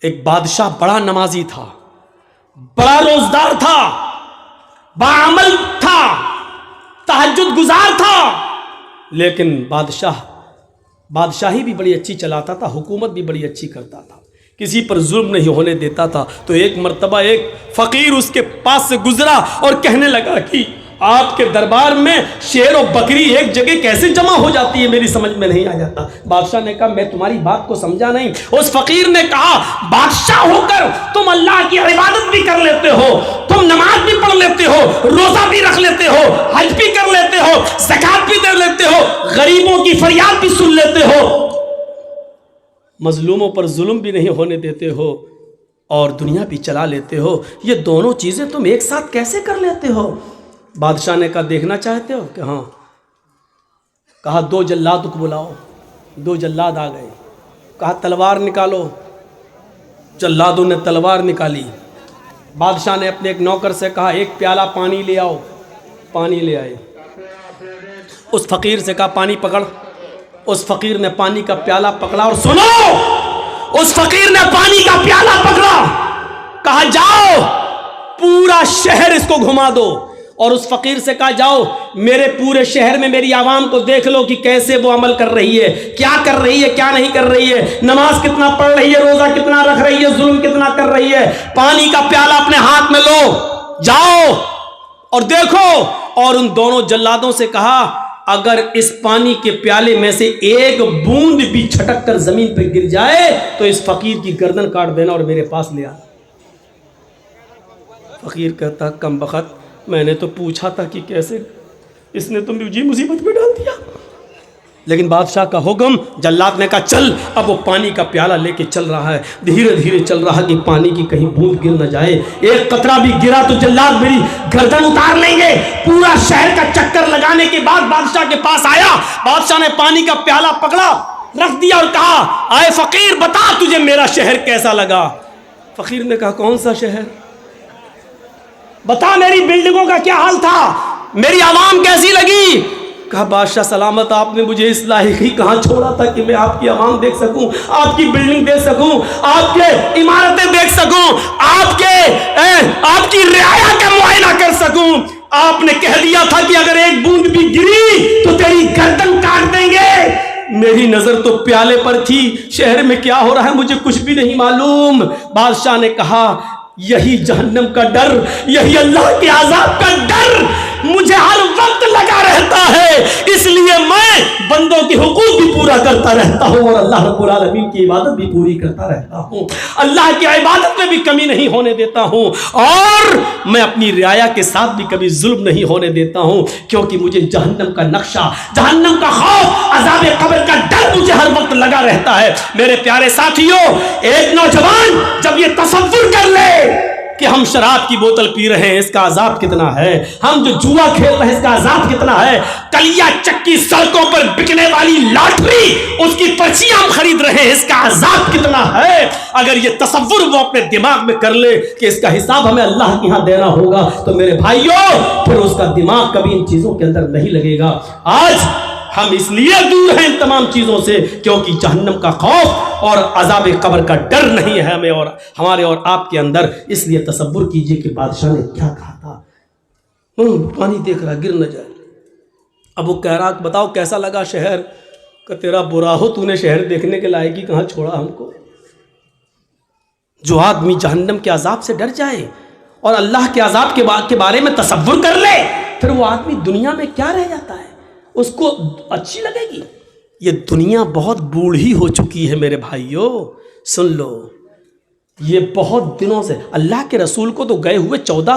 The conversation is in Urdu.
ایک بادشاہ بڑا نمازی تھا، بڑا روزدار تھا، باعمل تھا، تہجد گزار تھا، لیکن بادشاہی بھی بڑی اچھی چلاتا تھا، حکومت بھی بڑی اچھی کرتا تھا، کسی پر ظلم نہیں ہونے دیتا تھا۔ تو ایک مرتبہ ایک فقیر اس کے پاس سے گزرا اور کہنے لگا کہ آپ کے دربار میں شیر و بکری ایک جگہ کیسے جمع ہو جاتی ہے، میری سمجھ میں نہیں آ جاتا۔ بادشاہ نے کہا میں تمہاری بات کو سمجھا نہیں۔ اس فقیر نے کہا بادشاہ ہو کر تم اللہ کی عبادت بھی کر لیتے ہو، تم نماز بھی پڑھ لیتے ہو، روزہ بھی رکھ لیتے ہو، حج بھی کر لیتے ہو، زکوٰۃ بھی دے لیتے ہو، غریبوں کی فریاد بھی سن لیتے ہو، مظلوموں پر ظلم بھی نہیں ہونے دیتے ہو، اور دنیا بھی چلا لیتے ہو، یہ دونوں چیزیں تم ایک ساتھ کیسے کر لیتے ہو؟ بادشاہ نے کہا دیکھنا چاہتے ہو کہ ہاں؟ کہا 2 جلاد کو بلاؤ۔ 2 جلاد آ گئے، کہا تلوار نکالو۔ جلادوں نے تلوار نکالی۔ بادشاہ نے اپنے ایک نوکر سے کہا 1 پیالہ پانی لے آؤ۔ پانی لے آئے۔ اس فقیر سے کہا پانی پکڑ۔ اس فقیر نے پانی کا پیالہ پکڑا، اور سنو، اس فقیر نے پانی کا پیالہ پکڑا، کہا جاؤ پورا شہر اس کو گھما دو، اور اس فقیر سے کہا جاؤ میرے پورے شہر میں میری عوام کو دیکھ لو کہ کیسے وہ عمل کر رہی ہے، کیا کر رہی ہے، کیا نہیں کر رہی ہے، نماز کتنا پڑھ رہی ہے، روزہ کتنا رکھ رہی ہے، ظلم کتنا کر رہی ہے۔ پانی کا پیالہ اپنے ہاتھ میں لو، جاؤ اور دیکھو۔ اور ان دونوں جلادوں سے کہا اگر اس پانی کے پیالے میں سے ایک بوند بھی چھٹک کر زمین پہ گر جائے تو اس فقیر کی گردن کاٹ دینا اور میرے پاس لے آنا۔ فقیر کہتا کم بخت، میں نے تو پوچھا تھا کہ کیسے، اس نے تو مجھے مصیبت میں ڈال دیا۔ لیکن بادشاہ کا حکم، جلاد نے کہا چل۔ اب وہ پانی کا پیالہ لے کے چل رہا ہے، دھیرے دھیرے چل رہا کہ پانی کی کہیں بوند گر نہ جائے، ایک قطرہ بھی گرا تو جلاد میری گردن اتار لیں گے۔ پورا شہر کا چکر لگانے کے بعد بادشاہ کے پاس آیا۔ بادشاہ نے پانی کا پیالہ پکڑا، رکھ دیا اور کہا اے فقیر بتا تجھے میرا شہر کیسا لگا؟ فقیر نے کہا کون سا شہر؟ بتا میری بلڈنگوں کا کیا حال تھا، میری عوام کیسی لگی؟ کہا بادشاہ سلامت، آپ نے مجھے اس لائق ہی کہاں چھوڑا تھا کہ میں آپ کی عوام دیکھ سکوں، آپ کی بلڈنگ دیکھ سکوں، آپ کے عمارتیں دیکھ سکوں، آپ کی رعایا کا معائنہ کر سکوں۔ آپ نے کہہ دیا تھا کہ اگر ایک بوند بھی گری تو تیری گردن کاٹ دیں گے۔ میری نظر تو پیالے پر تھی، شہر میں کیا ہو رہا ہے مجھے کچھ بھی نہیں معلوم۔ بادشاہ نے کہا یہی جہنم کا ڈر، یہی اللہ کے عذاب کا ڈر مجھے ہر وقت لگا رہتا ہے، اس لیے میں بندوں کے حقوق بھی پورا کرتا رہتا ہوں اور اللہ رب العالمین کی عبادت بھی پوری کرتا رہتا ہوں، اللہ کی عبادت میں بھی کمی نہیں ہونے دیتا ہوں، اور میں اپنی رعایا کے ساتھ بھی کبھی ظلم نہیں ہونے دیتا ہوں، کیونکہ مجھے جہنم کا نقشہ، جہنم کا خوف، عذاب قبر کا ڈر مجھے ہر وقت لگا رہتا ہے۔ میرے پیارے ساتھیوں، ایک نوجوان جب یہ تصور کر لے کہ ہم شراب کی بوتل پی رہے ہیں اس کا عذاب کتنا ہے، ہم جو جوا کھیل رہے ہیں اس کا عذاب کتنا ہے، کلیا چکی سڑکوں پر بکنے والی لاٹری اس کی پرچیاں ہم خرید رہے ہیں اس کا عذاب کتنا ہے، اگر یہ تصور وہ اپنے دماغ میں کر لے کہ اس کا حساب ہمیں اللہ کے ہاں دینا ہوگا تو میرے بھائیوں پھر اس کا دماغ کبھی ان چیزوں کے اندر نہیں لگے گا۔ آج ہم اس لیے دور ہیں ان تمام چیزوں سے کیونکہ جہنم کا خوف اور عذاب قبر کا ڈر نہیں ہے ہمیں اور ہمارے اور آپ کے اندر۔ اس لیے تصور کیجئے کہ بادشاہ نے کیا کہا تھا، پانی دیکھ رہا گر نہ جائے۔ اب وہ کہہ رہا بتاؤ کیسا لگا شہر؟ کہ تیرا برا ہو، تو نے شہر دیکھنے کے لائق ہی کہاں چھوڑا ہم کو۔ جو آدمی جہنم کے عذاب سے ڈر جائے اور اللہ کے عذاب کے بارے میں تصور کر لے، پھر وہ آدمی دنیا میں کیا رہ جاتا ہے، اس کو اچھی لگے گی؟ یہ دنیا بہت بوڑھی ہو چکی ہے میرے بھائیوں، سن لو، یہ بہت دنوں سے اللہ کے رسول کو تو گئے ہوئے 14